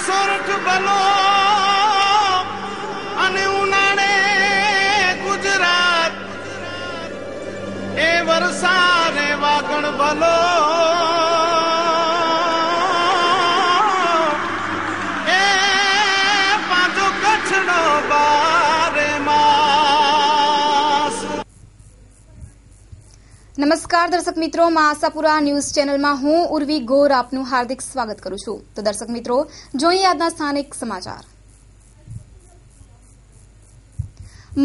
સોરઠ બલો અને ઉનાળે ગુજરાત એ વરસાદે વાગણ બલો એ પાછો કચ્છનો બારે માસ। નમસ્કાર દર્શક મિત્રો, આશાપુરા ન્યૂઝ ચેનલમાં હું ઉર્વી ગોર આપનું હાર્દિક સ્વાગત કરું છું। તો દર્શક મિત્રો, જોઈએ આજના સ્થાનિક સમાચાર।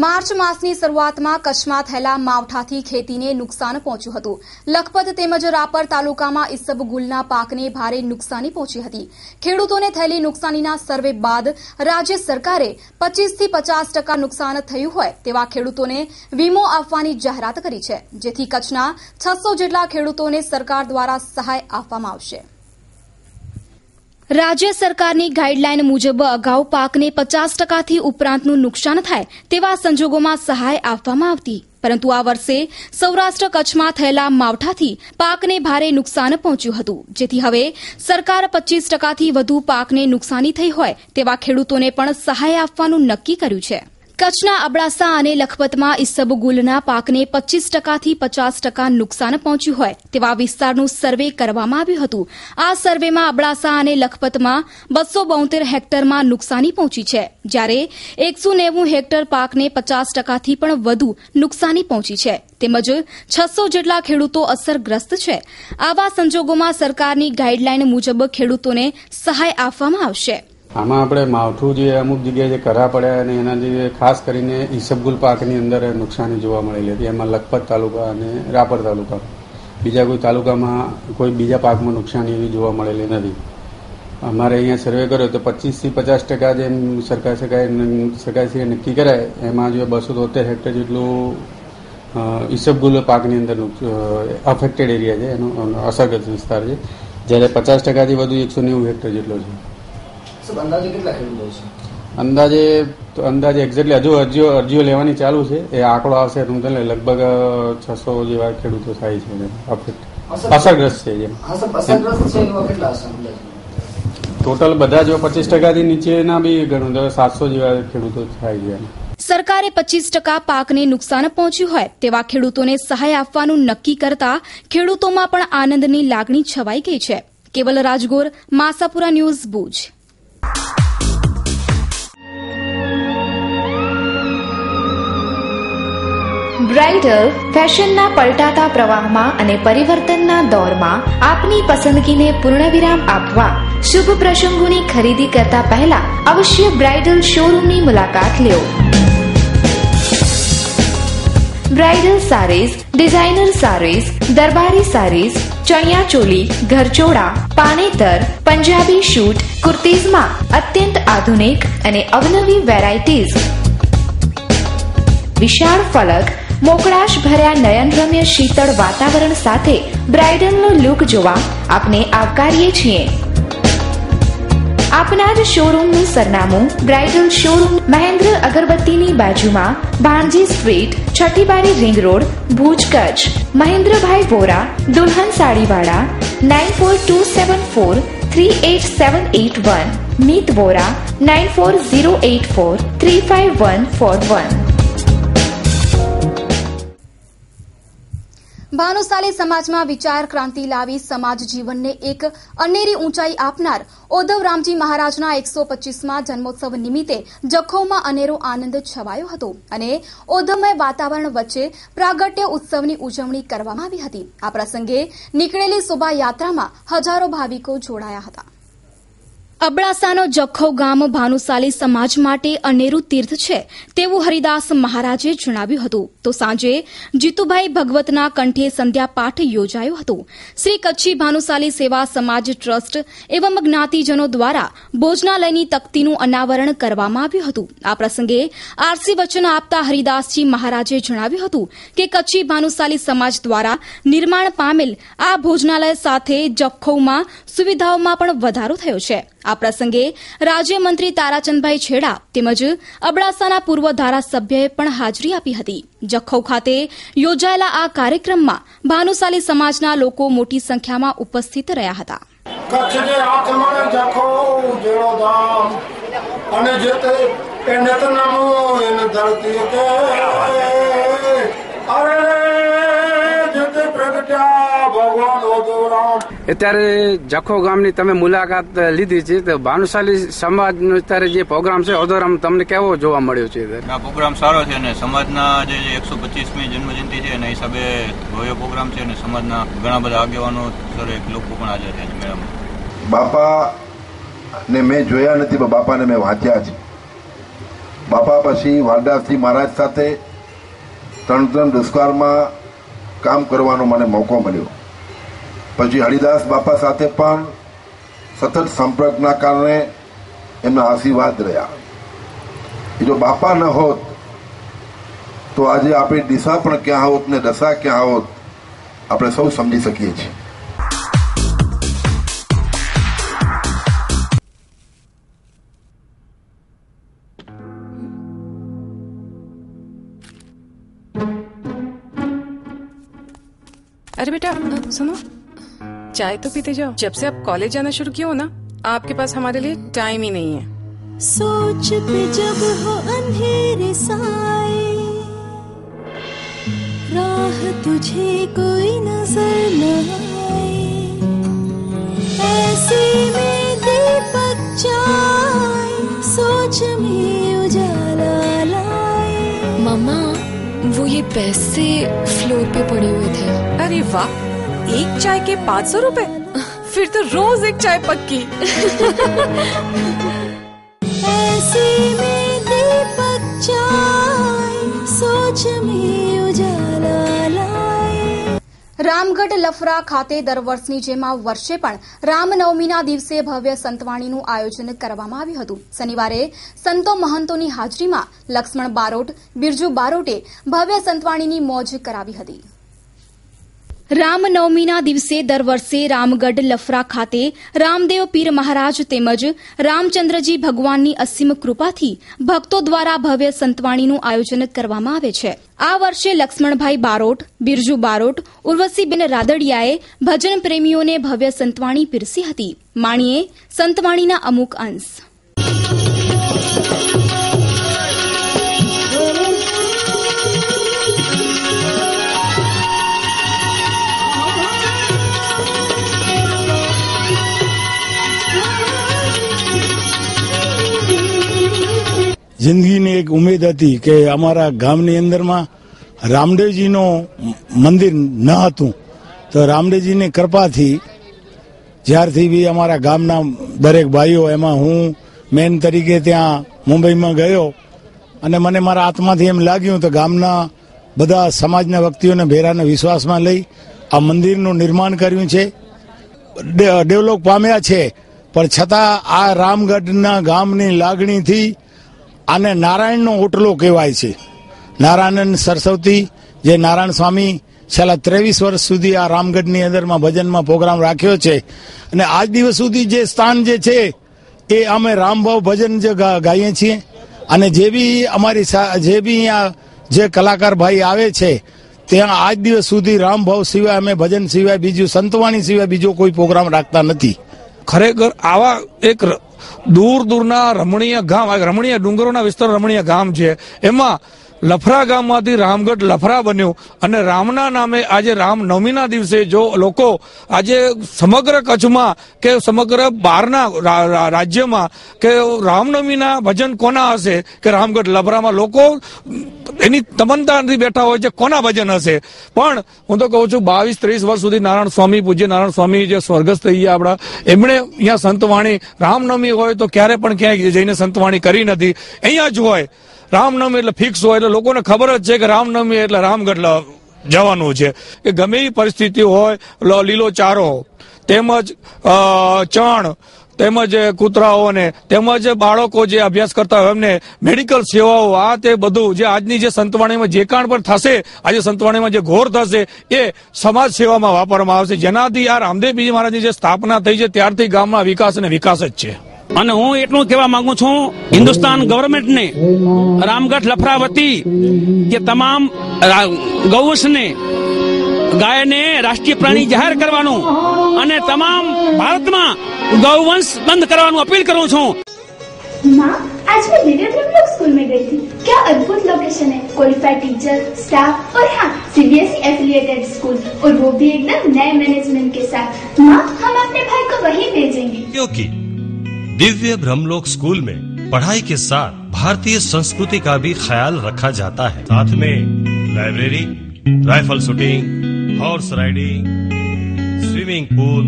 માર્ચ માસની શરૂઆતમાં કચ્છમાં થયેલા માવઠાથી ખેતીને નુકસાન પહોંચ્યું હતું। લખપત તેમજ રાપર તાલુકામાં ઈસબગુલના પાકને ભારે નુકસાની પહોંચી હતી। ખેડૂતોને થયેલી નુકસાનીના સર્વે બાદ રાજ્ય સરકારે 25 થી 50% નુકસાન થયું હોય તેવા ખેડૂતોને વીમો આપવાની જાહેરાત કરી છે, જેથી કચ્છના 600 જેટલા ખેડૂતોને સરકાર દ્વારા સહાય આપવામાં આવશે। રાજ્ય સરકારની ગાઈડલાઈન મુજબ અગાઉ પાકને 50%થી ઉપરાંતનું નુકસાન થાય તેવા સંજોગોમાં સહાય આપવામાં આવતી, પરંતુ આ વર્ષે સૌરાષ્ટ્ર કચ્છમાં થયેલા માવઠાથી પાકને ભારે નુકસાન પહોંચ્યું હતું, જેથી હવે સરકાર 25%થી વધુ પાકને નુકસાની થઈ હોય તેવા ખેડૂતોને પણ સહાય આપવાનું નક્કી કર્યું છે। કચ્છના અબડાસા અને લખપતમાં ઈસબગુલના પાકને 25%થી 50% નુકસાન પહોંચ્યું હોય તેવા વિસ્તારનું સર્વે કરવામાં આવ્યું હતું। આ સર્વેમાં અબડાસા અને લખપતમાં 272 હેક્ટરમાં નુકસાની પહોંચી છે, જ્યારે 190 હેક્ટર પાકને 50%થી પણ વધુ નુકસાની પહોંચી છે, તેમજ 600 જેટલા ખેડૂતો અસરગ્રસ્ત છે। આવા સંજોગોમાં સરકારની ગાઈડલાઈન મુજબ ખેડૂતોને સહાય આપવામાં આવશે। આમાં આપણે માવઠું જે અમુક જગ્યાએ જે કરા પડ્યા અને એના જે ખાસ કરીને ઈસબગુલ પાકની અંદર નુકસાની જોવા મળેલી હતી। એમાં લખપત તાલુકા અને રાપર તાલુકા, બીજા કોઈ તાલુકામાં કોઈ બીજા પાકમાં નુકસાની એવી જોવા મળેલી નથી। અમારે અહીંયા સર્વે કર્યો તો 25 થી 50% જેમ સરકારશ્રીએ નક્કી કરાય એમાં જો 273 હેક્ટર જેટલું ઈસબગુલ પાકની અંદર અફેક્ટેડ એરિયા છે, એનો અસરગ્રસ્ત વિસ્તાર છે, જ્યારે 50%થી વધુ 190 હેક્ટર જેટલો છે। અંદાજે કેટલા ખેડૂતો છે? અંદાજે એક્ઝેક્ટલી હજુ અરજીઓ લેવાની ચાલુ છે। એ આંકડો આવશે તો લગભગ 600 જેવા ખેડૂતો થાય છે અસરગ્રસ્ત છે। ટોટલ બધા જો 25%થી નીચેના બી ઘણું 700 જેવા ખેડૂતો થાય છે। સરકારે 25% પાકને નુકસાન પહોંચ્યું હોય તેવા ખેડૂતોને સહાય આપવાનું નક્કી કરતા ખેડૂતોમાં પણ આનંદની લાગણી છવાઈ ગઈ છે। કેવલ રાજગોર, આશાપુરા ન્યૂઝ, ભુજ। બ્રાઇડલ ફેશનના પલટાતા પ્રવાહમાં અને પરિવર્તનના દોરમાં આપની પસંદગીને પૂર્ણવિરામ આપવા શુભ પ્રસંગોની ખરીદી કરતા પહેલા અવશ્ય બ્રાઇડલ શોરૂમની મુલાકાત લ્યો। બ્રાઇડલ સારીઝ, ડિઝાઇનર સારીઝ, દરબારી સારીઝ, ચણિયા ચોલી, ઘરચોળા, પાનેતર, પંજાબી શૂટ, કુર્તીઝમાં અત્યંત આધુનિક અને અવનવી વેરાયટીઝ, વિશાળ ફલક, મોકળાશ ભર્યા નયનરમ્ય શીતળ વાતાવરણ સાથે બ્રાઇડલનો લુક જોવા આપને આવકારીએ છીએ। આપના જ શોરૂમનું સરનામું બ્રાઇડલ શોરૂમ, મહેન્દ્ર અગરબત્તીની બાજુમાં, ભાણજી સ્ટ્રીટ, છઠ્ઠી બારી, રિંગ રોડ, ભુજ, કચ્છ। મહેન્દ્રભાઈ વોરા, દુલ્હન સાડીવાળા, 9424438781, મીત વોરા, 9408435141। ભાનુશાલી સમાજમાં વિચાર ક્રાંતિ લાવી સમાજ જીવનને એક અનેરી ઊંચાઈ આપનાર ઓધવ રામજી મહારાજના 125મા જન્મોત્સવ નિમિત્તે જખૌમાં અનેરો આનંદ છવાયો હતો અને ઓધવમય વાતાવરણ વચ્ચે પ્રાગટ્ય ઉત્સવની ઉજવણી કરવામાં આવી હતી। આ પ્રસંગે નીકળેલી શોભાયાત્રામાં હજારો ભાવિકો જોડાયા હતા। અબડાસાનો જખૌ ગામ ભાનુશાલી સમાજ માટે અનેરું તીર્થ છે તેવું હરિદાસ મહારાજે જણાવ્યું હતું। તો સાંજે જીતુભાઈ ભગવતના કંઠે સંધ્યા પાઠ યોજાયો હતો। શ્રી કચ્છી ભાનુશાલી સેવા સમાજ ટ્રસ્ટ એવં જ્ઞાતિજનો દ્વારા ભોજનાલયની તકતીનું અનાવરણ કરવામાં આવ્યું હતું। આ પ્રસંગે આરસી વચન આપતા હરિદાસજી મહારાજે જણાવ્યું હતું કે કચ્છી ભાનુશાલી સમાજ દ્વારા નિર્માણ પામેલ આ ભોજનાલય સાથે જખૌમાં સુવિધાઓમાં પણ વધારો થયો છે। આ પ્રસંગે રાજ્યમંત્રી તારાચંદભાઈ છેડા તેમજ અબડાસાના પૂર્વ ધારાસભ્યએ પણ હાજરી આપી હતી। જખૌ ખાતે યોજાયેલા આ કાર્યક્રમમાં ભાનુશાલી સમાજના લોકો મોટી સંખ્યામાં ઉપસ્થિત રહ્યા હતા। કચ્છ જે આત્મણ જખૌ જેળો અને જે તે નેતનામું એને ધરતી કે અરે જે તે પ્રગટ્યા ભગવાન ઓદવરામ. અત્યારે જખો ગામની તમે મુલાકાત લીધી છે તો ભાનુશાલી સમાજનો અત્યારે જે પ્રોગ્રામ છે ઓદોરામ તમને કેવો જોવા મળ્યો છે? આ પ્રોગ્રામ સારો છે અને સમાજના જે 125મી જન્મજયંતિ છે એના હિસાબે ભવ્ય પ્રોગ્રામ છે અને સમાજના ઘણા બધા આગેવાનો દરેક લોકો પણ હાજર છે મેળામાં. બાપા ને મેં જોયા નથી પણ બાપાને મેં વાંચ્યા છે. બાપા પછી વાલદાસજી મહારાજ સાથે 3 દુષ્કાળમાં કામ કરવાનો મને મોકો મળ્યો. પછી હરિદાસ બાપા સાથે પણ સતત સંપર્કના કારણે એમના આશીર્વાદ રહ્યા. જો બાપા ન હોત તો આજે આપણી દિશા પણ ક્યાં હોત ને દશા ક્યાં હોત આપણે સૌ સમજી શકીએ છીએ. अरे बेटा सुनो, चाय तो पीते जाओ. जब से आप कॉलेज जाना शुरू किया हो ना, आपके पास हमारे लिए टाइम ही नहीं है. सोच पे जब हो अंधेरे साए, राह तुझे कोई नजर न आए, ऐसे में दीपक जाए, सोच में उजाला लाए. मम्मा, वो ये पैसे फ्लोर पे पड़े हुए थे. अरे वाह, एक चाय के 500 रुपए? फिर तो रोज एक चाय पक्की. ऐसे में दीपक जाए, सोच में उजाला लाए. રામગઢ લફરા ખાતે દર વર્ષની જેમ આ વર્ષે પણ રામનવમીના દિવસે ભવ્ય સંતવાણીનું આયોજન કરવામાં આવ્યું હતું. શનિવારે સંતો મહંતોની હાજરીમાં લક્ષ્મણ બારોટ, બિરજુ બારોટે ભવ્ય સંતવાણીની મોજ કરાવી હતી. રામનવમીના દિવસે દર વર્ષે રામગઢ લફરા ખાતે રામદેવ પીર મહારાજ તેમજ રામચંદ્રજી ભગવાનની અસીમ કૃપાથી ભક્તો દ્વારા ભવ્ય સંતવાણીનું આયોજન કરવામાં આવે છે. આ વર્ષે લક્ષ્મણભાઈ બારોટ, બિરજુ બારોટ, ઉર્વશીબેન રાદડિયાએ ભજન પ્રેમીઓને ભવ્ય સંતવાણી પીરસી હતી. માણીએ સંતવાણીના અમુક અંશ. જિંદગીની એક ઉમેદ હતી કે અમારા ગામની અંદરમાં રામદેવજીનું મંદિર ન હતું, તો રામદેવજીની કૃપાથી જ્યારથી બી અમારા ગામના દરેક ભાઈઓ, એમાં હું મેન તરીકે ત્યાં મુંબઈમાં ગયો અને મને મારા આત્માથી એમ લાગ્યું તો ગામના બધા સમાજના વ્યક્તિઓને ભેરાને વિશ્વાસમાં લઈ આ મંદિરનું નિર્માણ કર્યું છે. ડેવલપ પામ્યા છે, પણ છતાં આ રામગઢના ગામની લાગણીથી આને નારાયણનો ઓટલો કહેવાય છે. નારાયણ સરસ્વતી જે નારાયણ સ્વામી છેલ્લા 23 વર્ષ સુધી આ રામગઢની અંદરમાં ભજનમાં પ્રોગ્રામ રાખ્યો છે અને આજ દિવસ સુધી જે સ્થાન જે છે એ અમે રામભાવ ભજન જે ગાઈએ છીએ અને જે બી અમારી જે બી અહીંયા જે કલાકાર ભાઈ આવે છે ત્યાં આજ દિવસ સુધી રામભાવ સિવાય અમે ભજન સિવાય બીજું સંતવાણી સિવાય બીજો કોઈ પ્રોગ્રામ રાખતા નથી. ખરેખર આવા એક દૂર દૂરના રમણીય ગામ, રમણીય ડુંગરોના વિસ્તાર રમણીય ગામ છે, એમાં લફરા ગામમાંથી રામગઢ લફરા બન્યું અને રામના નામે આજે રામનવમીના દિવસે જો લોકો આજે સમગ્ર કચ્છમાં કે સમગ્ર બહારના રાજ્યમાં કે રામનવમીના ભજન કોના હશે કે રામગઢ લફરામાં લોકો એની તમન્નાથી બેઠા હોય છે કોના ભજન હશે. પણ હું તો કહું છું 22-23 વર્ષ સુધી નારાયણ સ્વામી, પૂજ્ય નારાયણ સ્વામી જે સ્વર્ગસ્થ થઈ ગયા આપણા, એમણે અહીંયા સંતવાણી રામનવમી હોય તો ક્યારે પણ ક્યાંય જઈને સંતવાણી કરી નથી. અહીંયા જ હોય રામનવમી એટલે ફિક્સ હોય, એટલે લોકોને ખબર જ છે કે રામનવમી એટલે રામગઢ જવાનું છે. કે ગમે એવી પરિસ્થિતિ હોય, લીલો ચારો તેમજ ચણ તેમજ કૂતરાઓને તેમજ બાળકો જે અભ્યાસ કરતા હોય એમને મેડિકલ સેવાઓ, આ તે બધું જે આજની જે સંતવાણીમાં જે કાંઈ પણ થશે, આજે સંતવાણીમાં જે ઘોર થશે એ સમાજ સેવામાં વાપરવામાં આવશે, જેનાથી આ રામદેવજી મહારાજની જે સ્થાપના થઈ છે ત્યારથી ગામમાં વિકાસ અને વિકાસ જ છે. અને હું એટલું કહેવા માંગુ છું હિન્દુસ્તાન ગવર્મેન્ટને, રામગઢ લફરા વતી કે તમામ ગૌવંશને, ગાયને રાષ્ટ્રીય પ્રાણી જાહેર કરવાનું અને તમામ ભારતમાં ગૌવંશ બંધ કરવાનું અપીલ કરું છું. માં, आज मैं दिव्य ब्रह्मलोक स्कूल में गई थी। क्या अद्भुत लोकेशन है, क्वालिफाइड टीचर, स्टाफ और हाँ CBSE एफिलिएटेड स्कूल, और वो भी एकदम नए मैनेजमेंट के साथ। माँ, हम अपने भाई को वहीं भेजेंगे। क्योंकि दिव्य ब्रह्मलोक स्कूल में पढ़ाई के साथ भारतीय संस्कृति का भी ख्याल रखा जाता है। साथ में library, rifle shooting, horse riding, swimming pool,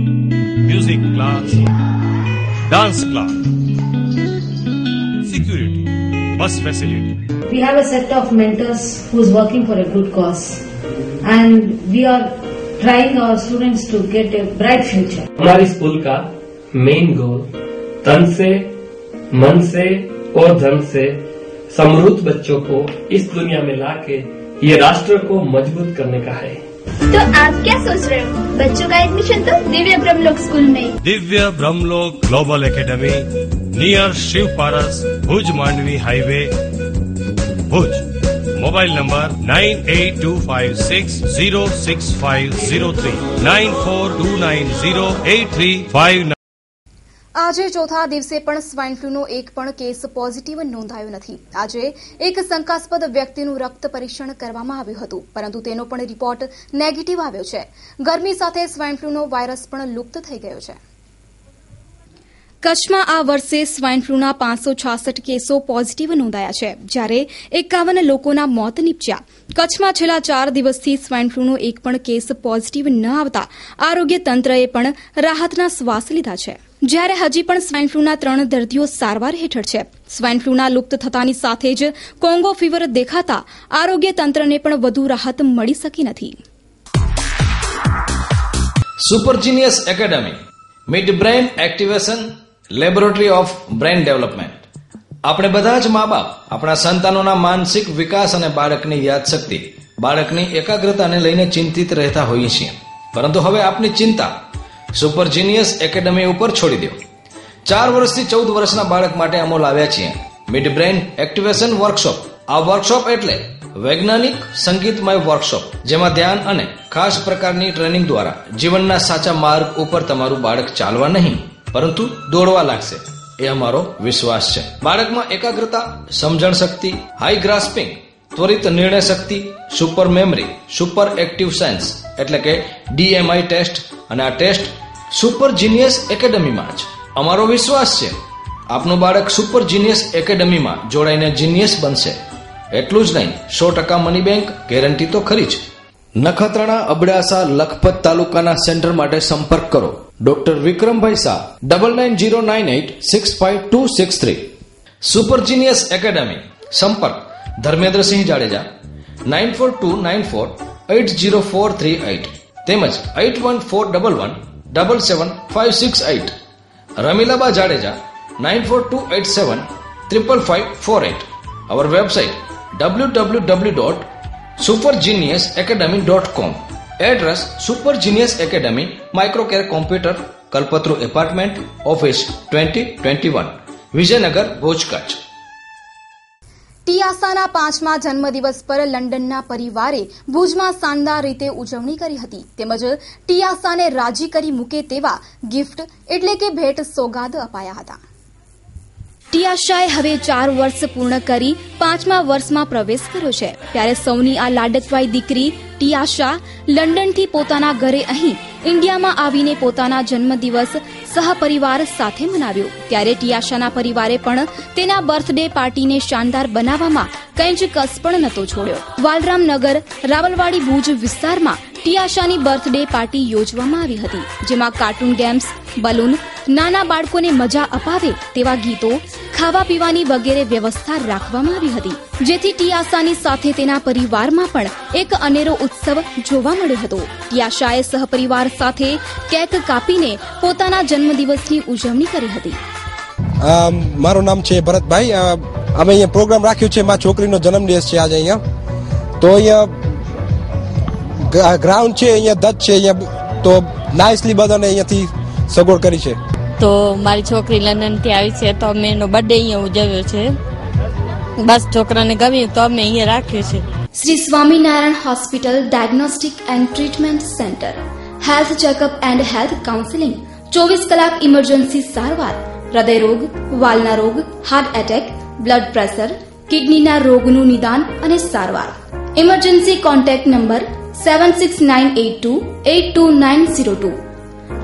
music class, dance class, security, bus facility. We have a set of mentors who is working for a good cause, and we are trying our students to get a bright future. हमारी school का main goal तन से, मन से और धन से समृद्ध बच्चों को इस दुनिया में लाके ये राष्ट्र को मजबूत करने का है। तो आप क्या सोच रहे हो? बच्चों का एडमिशन तो दिव्य ब्रह्मलोक स्कूल में। Divya Brahmalok global academy, near Shiv Paras, Bhuj Mandvi highway, Bhuj. Mobile number 9825606503, 94290835। આજે ચોથા દિવસે પણ સ્વાઇન ફ્લૂનો એક પણ કેસ પોઝિટિવ નોંધાયો નથી। આજે એક શંકાસ્પદ વ્યક્તિનું રક્ત પરીક્ષણ કરવામાં આવ્યું હતું, પરંતુ તેનો પણ રિપોર્ટ નેગેટિવ આવ્યો છે। ગરમી સાથે સ્વાઇન ફ્લૂનો વાયરસ પણ લુપ્ત થઈ ગયો છે। કચ્છમાં આ વર્ષે સ્વાઇન ફ્લૂના 566 કેસો પોઝિટિવ નોંધાયા છે, જ્યારે 51 લોકોના મોત નીપજ્યા। કચ્છમાં છેલ્લા 4 દિવસથી સ્વાઇન ફ્લૂનો એક પણ કેસ પોઝિટિવ ન આવતા આરોગ્ય તંત્રએ પણ રાહતના શ્વાસ લીધા છે। જ્યારે હજી પણ સ્વાઇન ફ્લૂના 3 દર્દીઓ સારવાર હેઠળ છે। સ્વાઇન ફ્લૂના લુપ્ત થતાની સાથે જ કોંગો ફીવર દેખાતા આરોગ્ય તંત્રને પણ વધુ રાહત મળી શકી નથી। Super genius academy, mid brain activation, laboratory of brain development. આપણે બધા જ મા બાપ આપણા સંતાનોના માનસિક વિકાસ અને બાળકની યાદશક્તિ, બાળકની એકાગ્રતાને લઈને ચિંતિત રહેતા હોઈએ છીએ, પરંતુ હવે આપની ચિંતા સુપર જીનિયસ એકેડમી ઉપર છોડી દો। 4 વર્ષથી 14 વર્ષના બાળક માટે અમો લાવ્યા છીએ મિડ બ્રેન એક્ટિવેશન વર્કશોપ। આ વર્કશોપ એટલે વૈજ્ઞાનિક સંગીતમય વર્કશોપ, જેમાં ધ્યાન અને ખાસ પ્રકારની ટ્રેનિંગ દ્વારા જીવનના સાચા માર્ગ ઉપર તમારું બાળક ચાલવા નહીં પરંતુ દોડવા લાગશે, એ અમારો વિશ્વાસ છે। બાળકમાં એકાગ્રતા, સમજણ શક્તિ, હાઈ ગ્રાસ્પિંગ, ત્વરિત નિર્ણય શક્તિ, super memory, super active sense એટલે કે DMI ટેસ્ટ, અને આ ટેસ્ટ સુપર જીનિયસ એકેડમીમાં જ। અમારો વિશ્વાસ છે આપનું બાળક સુપર જીનિયસ એકેડમીમાં જોડાઈને જીનિયસ બનશે। એટલું જ નહીં, 100% મની બેંક ગેરંટી તો ખરી જ। નખત્રાણા, અબડાસા, લખપત તાલુકાના સેન્ટર માટે સંપર્ક કરો doctor Vikrambhai Shah 9909865263। Super genius academy, સંપર્ક ધર્મેન્દ્રસિંહ જાડેજા 9429480438 તેમજ 8141177568। Ramilaba Jadeja 9428755548। our website www.supergeniusacademy.com। Address super genius academy, microcare computer, Kalpataru apartment, office 2021, Vijaynagar, Bhuj, Kutch. ટીયાસાના 5મા જન્મદિવસ પર લંડનના પરિવારે ભુજમાં શાનદાર રીતે ઉજવણી કરી હતી, તેમજ ટીયાસાને રાજી કરી મૂકે તેવા ગિફ્ટ એટલે કે ભેટ સોગાદ અપાયા હતા। ટીયાશાએ હવે 4 વર્ષ પૂર્ણ કરી 5મા વર્ષમાં પ્રવેશ કર્યો છે, ત્યારે સૌની આ લાડકવાઈ દીકરી ટીયાશા લંડનથી પોતાના ઘરે અહીં ઇન્ડિયામાં આવીને પોતાના જન્મદિવસ સહપરિવાર સાથે મનાવ્યો। ત્યારે ટીયાશાના પરિવારે પણ તેના બર્થડે પાર્ટીને શાનદાર બનાવવામાં કંઈ જ કસ પણ નહોતો છોડ્યો। વાલરામનગર, રાવલવાડી, ભુજ વિસ્તારમાં ટીયાશાની બર્થડે પાર્ટી યોજવામાં આવી હતી, જેમાં કાર્ટૂન ગેમ્સ, બલૂન, નાના બાળકોને મજા અપાવે તેવા ગીતો, ખાવા પીવાની વગેરે વ્યવસ્થા રાખવામાં આવી હતી, જેથી ટીયાસાની સાથે તેના પરિવારમાં પણ એક અનેરો ઉત્સવ જોવા મળ્યો હતો। ટીયાશાએ સહપરિવાર સાથે કેક કાપીને પોતાના જન્મદિવસની ઉજવણી કરી હતી। મારું નામ છે ભરતભાઈ। અમે અહીંયા પ્રોગ્રામ રાખ્યો છે, મારી છોકરીનો જન્મદિવસ છે આજે અહીંયા, તો અહીંયા ગ્રાઉન્ડ છે, અહીંયા દત્ત છે, અહીંયા તો નાઇસલી બધાને અહીંયાથી સગવડ કરી છે। તો મારી છોકરી લંડન થી આવી છે, તો અમે એનો બર્થડે અહીંયા ઉજવ્યો છે। બસ છોકરાને ગમ્યું તો અમે અહીંયા રાખ્યું છે। Shri Swaminarayan hospital diagnostic and treatment centre, health checkup and health counselling, 24 કલાક ઇમરજન્સી સારવાર, હૃદય રોગ, વાલના રોગ, હાર્ટ એટેક, બ્લડ પ્રેશર, કિડનીના રોગનું નિદાન અને સારવાર. Emergency contact number 7698282902.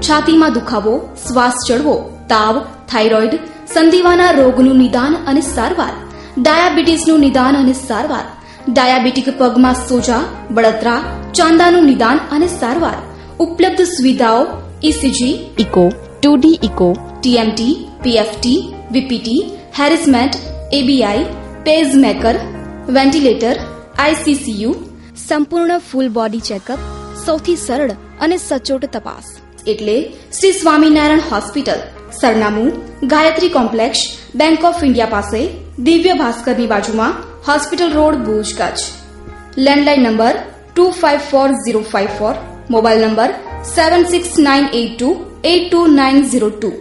છાતીમાં દુખાવો, શ્વાસ ચડવો, તાવ, થાઇરોઇડ, સંધિવાના રોગનું નિદાન અને સારવાર. ડાયાબિટીસનું નિદાન અને સારવાર. ડાયાબિટીક પગમાં સોજા, બળતરા, ચાંદાનું નિદાન અને સારવાર. ઉપલબ્ધ સુવિધાઓ ECG, echo, 2D echo, TMT, PFT, VPT, હેરિસમેન્ટ, એબીઆઈ, પેસમેકર, વેન્ટિલેટર, આઈસીસીયુ, સંપૂર્ણ ફૂલ બોડી ચેકઅપ, સૌથી સરળ અને સચોટ તપાસ એટલે શ્રી સ્વામિનારાયણ હોસ્પિટલ. સરનામું Gayatri complex, bank of India પાસે, દિવ્ય ભાસ્કરની બાજુમાં, hospital road, Bhuj, Kutch. Landline number 254054, mobile number 7698282902.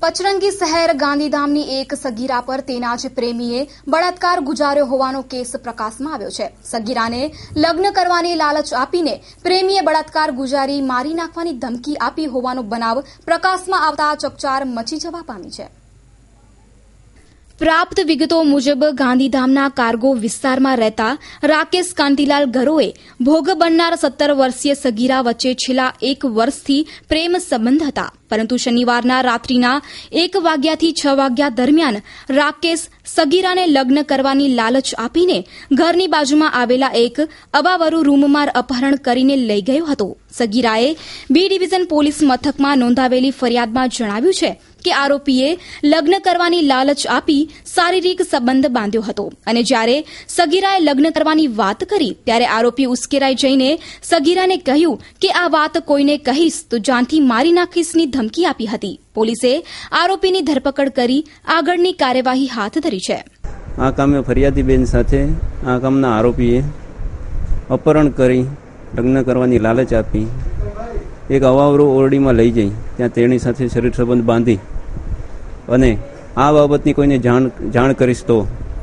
પચરંગી શહેર ગાંધીધામની એક સગીરા પર તેના જ પ્રેમીએ બળાત્કાર ગુજાર્યો હોવાનો કેસ પ્રકાશમાં આવ્યો છે. સગીરાને લગ્ન કરવાની લાલચ આપીને પ્રેમીએ બળાત્કાર ગુજારી મારી નાખવાની ધમકી આપી હોવાનો બનાવ પ્રકાશમાં આવતા ચકચાર મચી જવા પામી છે. પ્રાપ્ત વિગતો મુજબ ગાંધીધામના કાર્ગો વિસ્તારમાં રહેતા રાકેશ કાંતિલાલ ગરોએ ભોગ બનનાર 17 વર્ષીય સગીરા વચ્ચે છેલ્લા 1 વર્ષથી પ્રેમ સંબંધ હતા. પરંતુ શનિવારના રાત્રિના 1 વાગ્યાથી 6 વાગ્યા દરમિયાન રાકેશ સગીરાને લગ્ન કરવાની લાલચ આપીને ઘરની બાજુમાં આવેલા એક અબાવરૂ રૂમમાં અપહરણ કરીને લઈ ગયો હતો. સગીરાએ બી ડિવિઝન પોલીસ મથકમાં નોંધાવેલી ફરિયાદમાં જણાવ્યું છે કે આરોપીએ લગ્ન કરવાની લાલચ આપી શારીરિક સંબંધ બાંધ્યો હતો અને જ્યારે સગીરાએ લગ્ન કરવાની વાત કરી ત્યારે આરોપી ઉશ્કેરાઈ જઈને સગીરાને કહ્યું કે આ વાત કોઈને કહીશ તો જાનથી મારી નાખીશની ધમકી આપી હતી. પોલીસે આરોપીની ધરપકડ કરી આગળની કાર્યવાહી હાથ ધરી છે. આ કામે ફરિયાદીબેન સાથે આ કામના આરોપીએ અપહરણ કરી લગ્ન કરવાની લાલચ આપી એક અવાવરો ઓરડીમાં લઈ જઈ ત્યાં તેની સાથે શરીર સંબંધ બાંધી અને આ બાબતની કોઈને જાણ કરીશ તો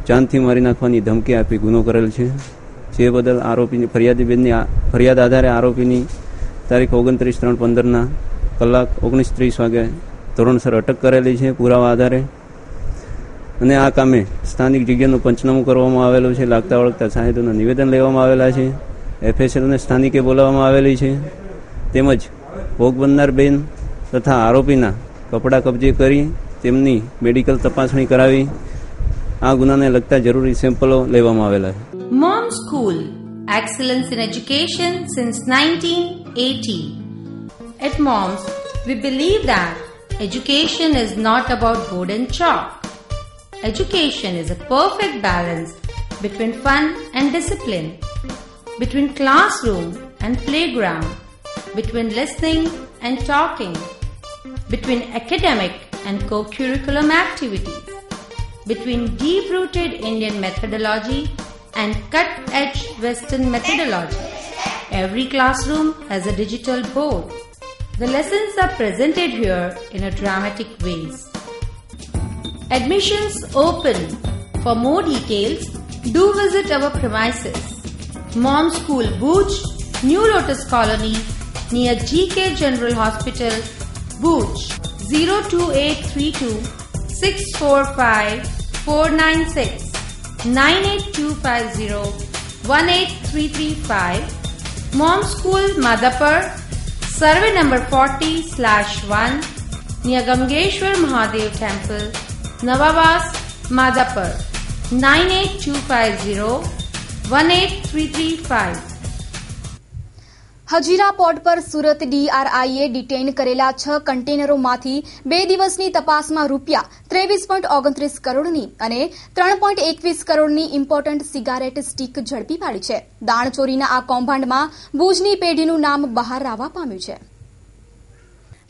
જાનથી મારી નાખવાની ધમકી આપી ગુનો કરેલ છે. જે બદલ આરોપીની ફરિયાદીબેનની ફરિયાદ આધારે આરોપીની તારીખ 29/3/15 કલાક 19:30 વાગે ધોરણસર અટક કરેલી છે પુરાવા આધારે. અને આ કામે સ્થાનિક જગ્યાનું પંચનામું કરવામાં આવેલું છે. લાગતા વળગતા સાહેબોના નિવેદન લેવામાં આવેલા છે. એફએસએલને સ્થાનિકે બોલાવવામાં આવેલી છે. તેમજ ભોગ બનનાર બેન તથા આરોપીના કપડાં કબજે કરી તેમની મેડિકલ તપાસણી કરાવી આ ગુનાને લગતા જરૂરી સેમ્પલો લેવામાં આવેલા છે. Mom School, excellence in education since 1980. At Moms, we believe that education is not about board and chalk. Education is a perfect balance between fun and discipline, between classroom and playground, between listening and talking, between academic and co-curriculum activities, between deep-rooted Indian methodology and cut-edge Western methodology. Every classroom has a digital board. The lessons are presented here in a dramatic ways. Admissions open. For more details, do visit our premises. Mom School, Bhuj, New Lotus Colony, near GK General Hospital, Bhuj. 02832 645 496 98250 18335. Mom School, Madhapur, survey number 40/1 near Gamgeshwar Mahadev Temple, Navavas, Madhapur 98250 18335. Hazira port પર Surat ડીઆરઆઈએ detain કરેલા 6 કન્ટેનરોમાંથી 2 દિવસની તપાસમાં રૂપિયા 23.29 કરોડની અને 3.21 કરોડની important cigarette stick ઝડપી પાડી છે. દાણચોરીના આ કૌભાંડમાં ભુજની પેઢીનું નામ બહાર આવવા પામ્યું છે.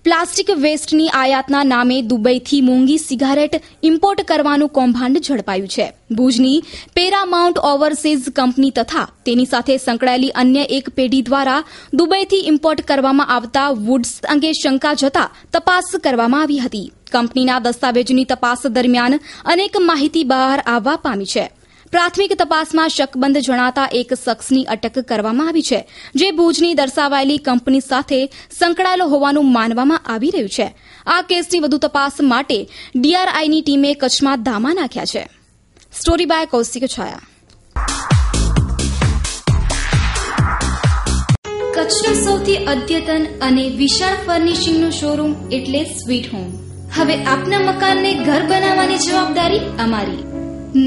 પ્લાસ્ટિક વેસ્ટની આયાતના નામે દુબઈથી મોંઘી સિગારેટ ઇમ્પોર્ટ કરવાનું કૌભાંડ ઝડપાયું છે. ભુજની પેરામાઉન્ટ ઓવરસીઝ કંપની તથા તેની સાથે સંકળાયેલી અન્ય એક પેઢી દ્વારા દુબઈથી ઇમ્પોર્ટ કરવામાં આવતા વુડ્સ અંગે શંકા જતા તપાસ કરવામાં આવી હતી. કંપનીના દસ્તાવેજની તપાસ દરમિયાન અનેક માહિતી બહાર આવવા પામી છે. પ્રાથમિક તપાસમાં શકમંદ જણાતા એક શખ્સની અટક કરવામાં આવી છે, જે ભુજની દર્શાવાયેલી કંપની સાથે સંકળાયેલો હોવાનું માનવામાં આવી રહ્યું છે. આ કેસની વધુ તપાસ માટે ડીઆરઆઈની ટીમે કચ્છમાં ધામા નાખ્યા છે. સ્ટોરી બાય કૌશિક છાયા. કચ્છનું સૌથી અદ્યતન અને વિશાળ ફર્નિશિંગનું શોરૂમ એટલે સ્વીટ હોમ. હવે આપના મકાનને ઘર બનાવવાની જવાબદારી અમારી.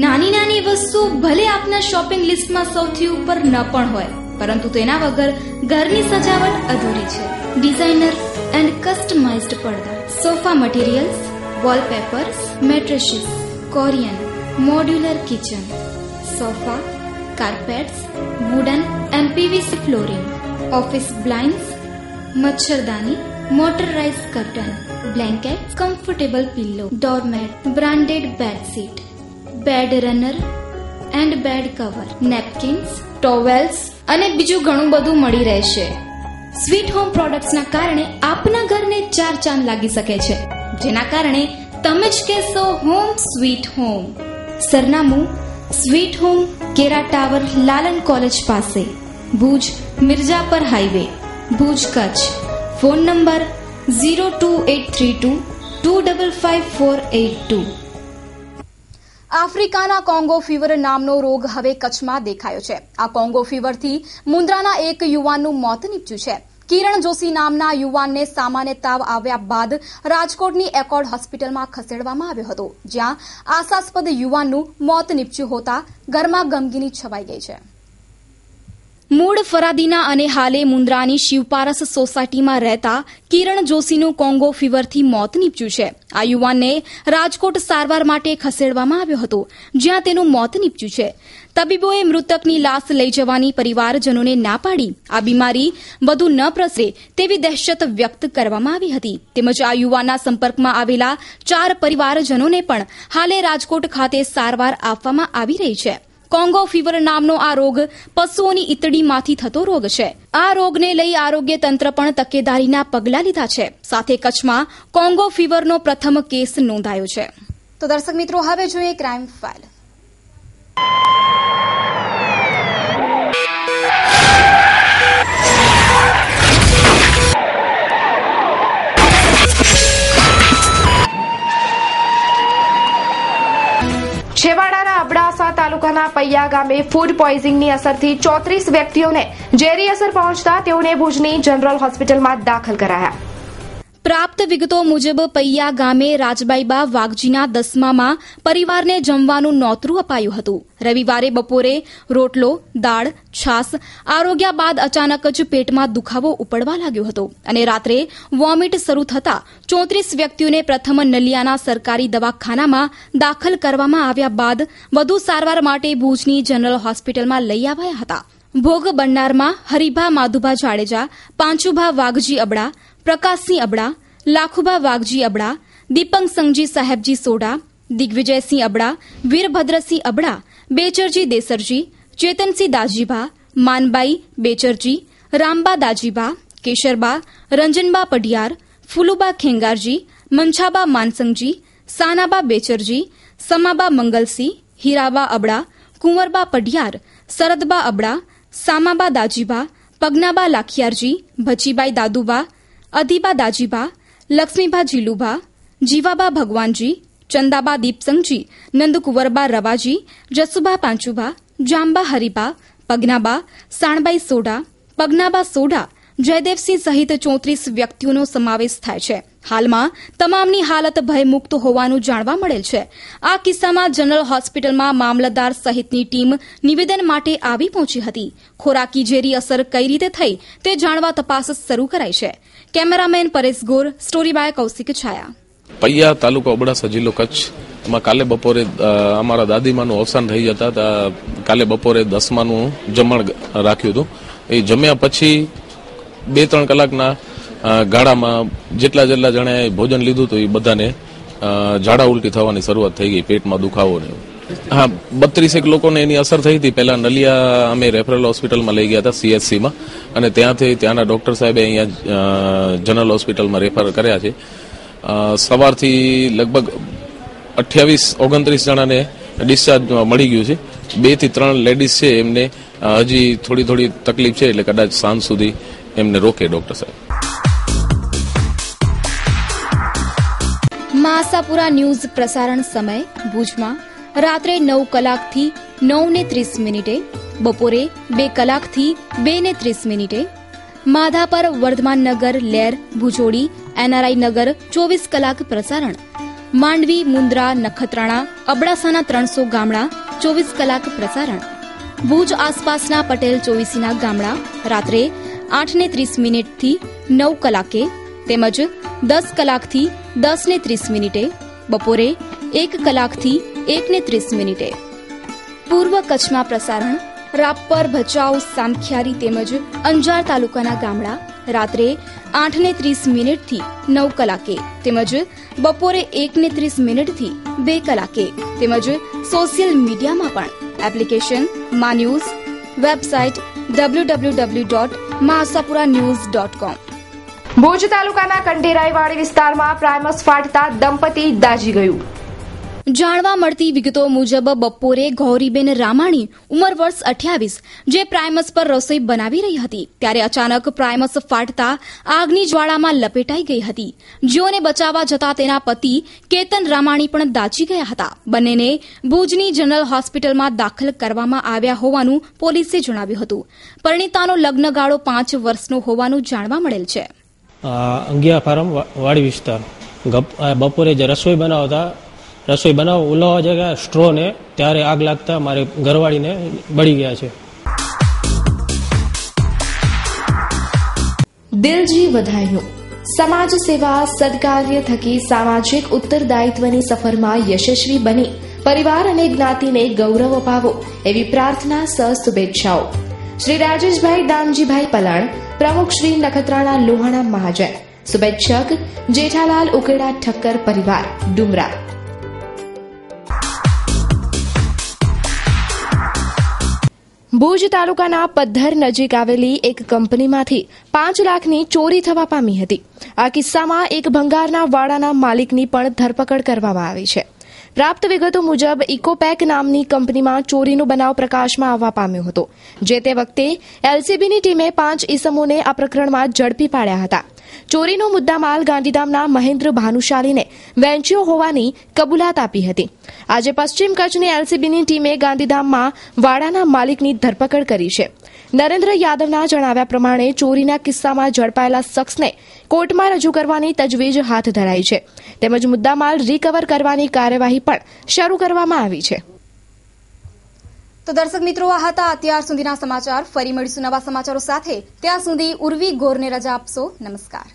નાની નાની વસ્તુ ભલે આપના શોપિંગ લિસ્ટમાં સૌથી ઉપર ન પણ હોય, પરંતુ તેના વગર ઘરની સજાવટ અધૂરી છે. ડિઝાઇનર એન્ડ કસ્ટમાઇઝ્ડ પડદા, sofa materials, wallpapers, mattresses, Corian, modular kitchen, sofa, carpets, wooden and PVC flooring, office blinds, મચ્છરદાની, motorize curtain, blanket, comfortable pillow, doormat, branded bedsheet, bed runner and bed cover, napkins, towels અને બીજું ઘણું બધું મળી રહેશે. Sweet home પ્રોડક્ટ્સના કારણે આપના ઘરને 4 ચાંદ લાગી શકે છે, જેના કારણે તમે જ કહેશો હોમ સ્વીટ હોમ. સરનામું સ્વીટ હોમ, કેરા ટાવર, લાલન કોલેજ પાસે, Bhuj Mirjapar highway, Bhuj Kutch. Phone number 02832 255482. આફ્રિકાના કોંગો ફીવર નામનો રોગ હવે કચ્છમાં દેખાયો છે. આ કોંગો ફીવરથી મુન્દ્રાના એક યુવાનનું મોત નીપજ્યું છે. કિરણ જોશી નામના યુવાનને સામાન્ય તાવ આવ્યા બાદ રાજકોટની એકોર્ડ હોસ્પિટલમાં ખસેડવામાં આવ્યો હતો, જ્યાં આશાસ્પદ યુવાનનું મોત નીપજ્યું હોતા ઘરમાં ગમગીની છવાઈ ગઈ છે. મૂળ ફરાદીના અને હાલે મુન્દ્રાની શિવપારસ સોસાયટીમાં રહેતા કિરણ જોશીનું કોંગો ફીવરથી મોત નીપજ્યું છે. આ યુવાનને રાજકોટ સારવાર માટે ખસેડવામાં આવ્યો હતો, જ્યાં તેનું મોત નીપજ્યું છે. તબીબોએ મૃતકની લાશ લઈ જવાની પરિવારજનોને ના પાડી આ બીમારી વધુ ન પ્રસરે તેવી દહેશત વ્યક્ત કરવામાં આવી હતી. તેમજ આ યુવાનના સંપર્કમાં આવેલા 4 પરિવારજનોને પણ હાલે રાજકોટ ખાતે સારવાર આપવામાં આવી રહી છે. કોંગો ફીવર નામનો આ રોગ પશુઓની ઈતડીમાંથી થતો રોગ છે. આ રોગને લઈ આરોગ્ય તંત્ર પણ તકેદારીના પગલાં લીધા છે. સાથે કચ્છમાં કોંગો ફીવરનો પ્રથમ કેસ નોંધાયો છે. તો દર્શક મિત્રો, હવે જોઈએ ક્રાઇમ ફાઇલ. છેવાડાના અબડાસા તાલુકાના પૈયા ગામે ફૂડ પોઈઝનિંગની અસરથી 34 વ્યક્તિઓને ઝેરી અસર પહોંચતા તેઓને ભુજની જનરલ હોસ્પિટલમાં દાખલ કરાયા. પ્રાપ્ત વિગતો મુજબ પૈયા ગામે રાજબાઈબા વાઘજીના 10મામાં પરિવારને જમવાનું નોતરું અપાયું હતું. રવિવારે બપોરે રોટલો, દાળ, છાસ આરોગ્યા બાદ અચાનક જ પેટમાં દુખાવો ઉપડવા લાગ્યો હતો અને રાત્રે વોમિટ શરૂ થતા 34 વ્યક્તિઓને પ્રથમ નલિયાના સરકારી દવાખાનામાં દાખલ કરવામાં આવ્યા બાદ વધુ સારવાર માટે ભુજની જનરલ હોસ્પિટલમાં લઈ આવ્યા હતા. ભોગ બનનારમાં હરિભા માધુભા જાડેજા, પાંચુભા વાઘજી અબડા, પ્રકાશસિંહ અબડા, લાખુભા વાઘજી અબડા, દીપંગસંગજી સાહેબજી સોડા, દિગ્વિજયસિંહ અબડા, વીરભદ્રસિંહ અબડા, બેચરજી દેસરજી, ચેતનસિંહ દાજીભા, માનબાઈ બેચરજી, રામબા દાજીભા, કેશરબા, રંજનબા પઢિયાર, ફુલુબા ખેંગારજી, મંછાબા માનસંગજી, સાનાબા બેચરજી, સમાબા મંગલસિંહ, હીરાબા અબડા, કુંવરબા પઢિયાર, શરદબા અબડા, સામાબા દાજીભા, પગનાબા લાખિયારજી, ભચીબાઈ દાદુબા, અધીબા દાજીભા, લક્ષ્મીબા જીલુભા, જીવાબા ભગવાનજી, ચંદાબા દીપસંગજી, નંદકુંવરબા રવાજી, જસુબા પાંચુબા, જાંબા હરિબા, પગનાબા, સાણબાઈ સોડા, પગનાબા સોડા, જયદેવસિંહ સહિત 34 વ્યક્તિઓનો સમાવેશ થાય છે. હાલમાં તમામની હાલત ભયમુક્ત હોવાનું જાણવા મળેલ છે. આ કિસ્સામાં જનરલ હોસ્પિટલમાં મામલતદાર સહિતની ટીમ નિવેદન માટે આવી પહોંચી હતી. ખોરાકી ઝેરી અસર કઈ રીતે થઈ તે જાણવા તપાસ શરૂ કરાઈ છે. Cameraman Paresh Gor, story by Kaushik Chhaya. Paiya તાલુકો અબડાસા જિલ્લો કચ્છ. એમાં કાલે બપોરે અમારા દાદીમાનું અવસાન થઈ જતા કાલે બપોરે 10માનું જમણ રાખ્યું હતું. એ જમ્યા પછી 2-3 કલાકના ગાળામાં જેટલા જણાએ ભોજન લીધું હતું એ બધાને ઝાડા ઉલટી થવાની શરૂઆત થઈ ગઈ, પેટમાં દુખાવો ને. હા, 32 લોકોને એની અસર થઈ હતી. પહેલા નલિયા અમે રેફરલ હોસ્પિટલમાં લઈ ગયા હતા, CHCમાં, અને ત્યાંના ડોક્ટર સાહેબે અહીંયા જનરલ હોસ્પિટલમાં રેફર કર્યા છે. સવારથી લગભગ 28-29 જણાને ડિસ્ચાર્જ મળી ગયું છે. 2 થી 3 લેડીઝ છે એમને હજી થોડી તકલીફ છે, એટલે કદાચ સાંજ સુધી એમને રોકે ડોક્ટર સાહેબ. આશાપુરા ન્યૂઝ પ્રસારણ સમય ભુજમાં રાત્રે 9 કલાકથી 9:30, બપોરે 2 કલાકથી 2:30, માધાપર વર્ધમાન નગર લેર ભુજોડી NRI નગર 24 કલાક પ્રસારણ, માંડવી મુન્દ્રા નખત્રાણા અબડાસાના 300 ગામડા 24 કલાક પ્રસારણ, ભુજ આસપાસના પટેલ ચોવીસીના ગામડા રાત્રે 8:30 થી 9 કલાકે તેમજ 10 કલાકથી 10:30, બપોરે 1 કલાકથી 1:30. પૂર્વ કચ્છમાં પ્રસારણ રાપર ભચાઉ સામખિયારી તેમજ અંજાર તાલુકાના ગામડા રાત્રે 8:30 થી 9 કલાકે તેમજ બપોરે 1:30 થી 2 કલાકે તેમજ સોશિયલ મીડિયામાં પણ એપ્લિકેશન મા ન્યૂઝ, વેબસાઇટ www.maasaapuranews.com. ભુજ તાલુકાના કંઢેરાઈવાડી વિસ્તારમાં પ્રાઇમસ ફાટતા દંપતી દાઝી ગયું. જાણવા મળતી વિગતો મુજબ બપોરે ગૌરીબેન રામાણી ઉંમર વર્ષ 28 જે પ્રાઇમસ પર રસોઈ બનાવી રહી હતી ત્યારે અચાનક પ્રાઇમસ ફાટતા આગની જ્વાળામાં લપેટાઈ ગઈ હતી. જેઓને બચાવવા જતા તેના પતિ કેતન રામાણી પણ દાઝી ગયા હતા. બંનેને ભુજની જનરલ હોસ્પિટલમાં દાખલ કરવામાં આવ્યા હોવાનું પોલીસે જણાવ્યું હતું. પરિણીતાનો લગ્નગાળો 5 વર્ષનો હોવાનું જાણવા મળેલ છે. અંગિયા ફાર્મ વાડી વિસ્તાર બપોરે જે રસોઈ બનાવવા ઉલાવવા જગ્યા સ્ટ્રો ને ત્યારે આગ લાગતા મારે ઘરવાળીને બળી ગયા છે. દિલજી વધાયું. સમાજ સેવા સદકાર્ય થકી સામાજિક ઉત્તરદાયિત્વની સફરમાં યશસ્વી બની પરિવાર અને જ્ઞાતિને ગૌરવ અપાવો એવી પ્રાર્થના શુભેચ્છાઓ. શ્રી રાજેશભાઈ દામજીભાઈ પલાણ, પ્રમુખ શ્રી નખત્રાણા લોહાણા મહાજન, શુભેચ્છક જેઠાલાલ ઉકેડા ઠક્કર પરિવાર ડુમરા. ભુજ તાલુકાના પદ્ધર નજીક આવેલી એક કંપનીમાંથી 5 લાખની ચોરી થવા પામી હતી. આ કિસ્સામાં એક ભંગારના વાડાના માલિકની પણ ધરપકડ કરવામાં આવી છે. પ્રાપ્ત વિગતો મુજબ ઇકોપેક નામની કંપનીમાં ચોરીનો બનાવ પ્રકાશમાં આવવા પામ્યો હતો. જે તે વખતે એલસીબીની ટીમે 5 ઈસમોને આ પ્રકરણમાં ઝડપી પાડ્યા હતા. ચોરીનો મુદ્દામાલ ગાંધીધામના મહેન્દ્ર ભાનુશાલીને વેચ્યો હોવાની કબૂલાત આપી હતી. આજે પશ્ચિમ કચ્છની એલસીબીની ટીમે ગાંધીધામમાં વાડાના માલિકની ધરપકડ કરી છે. નરેન્દ્ર યાદવના જણાવ્યા પ્રમાણે ચોરીના કિસ્સામાં ઝડપાયેલા શખ્સને કોર્ટમાં રજૂ કરવાની તજવીજ હાથ ધરાઈ છે. તેમજ મુદ્દામાલ રિકવર કરવાની કાર્યવાહી પણ શરૂ કરવામાં આવી છે. તો દર્શક મિત્રો, આ હતા અત્યાર સુધીના સમાચાર. ફરી મળીશું નવા સમાચારો સાથે. ત્યાં સુધી ઉર્વી ગોરને રજા આપશો. નમસ્કાર.